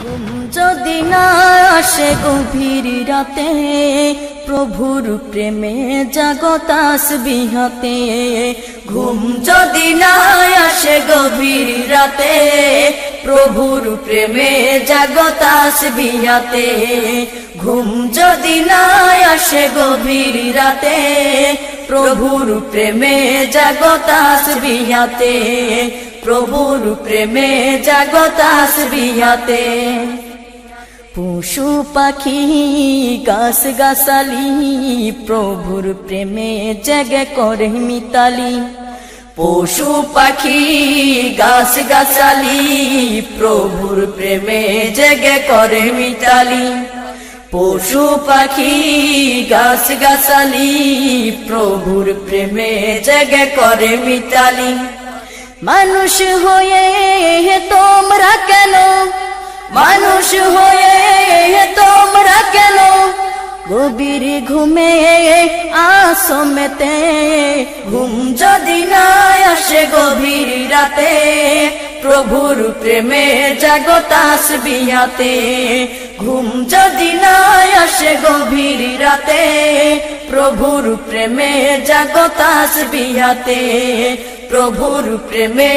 ঘুম যদি না আসে গভীর রাতে, প্রভুর প্রেমে জাগো তাসবিহাতে। ঘুম যদি না আসে গভীর রাতে, প্রভুর প্রেমে জাগো তাসবিহাতে। ঘুম যদি না আসে গভীর রাতে, প্রভুর প্রেমে জাগো তাসবিহাতে। প্রভুর প্রেমে জাগো তাসবিহাতে। পশু পাখি গাছ গাছালি, প্রভুর প্রেমে জেগে করে মিতালি। পশু পাখি গাছ গাছালি, প্রভুর প্রেমে জেগে করে মিতালি। পশু পাখি গাছ গাছালি, প্রভুর প্রেমে জেগে করে মিতালি। মানুষ হয়ে তোমরা কেন, মানুষ হয়ে তোমরা কেন গভীর ঘুমে আসো মেতে। ঘুম যদি না আসে গভীর রাতে, প্রভুর প্রেমে জাগো তাসবিহাতে। ঘুম যদি না আসে গভীর রাতে, প্রভুর প্রেমে জাগো তাসবিহাতে। প্রভুর প্রেমে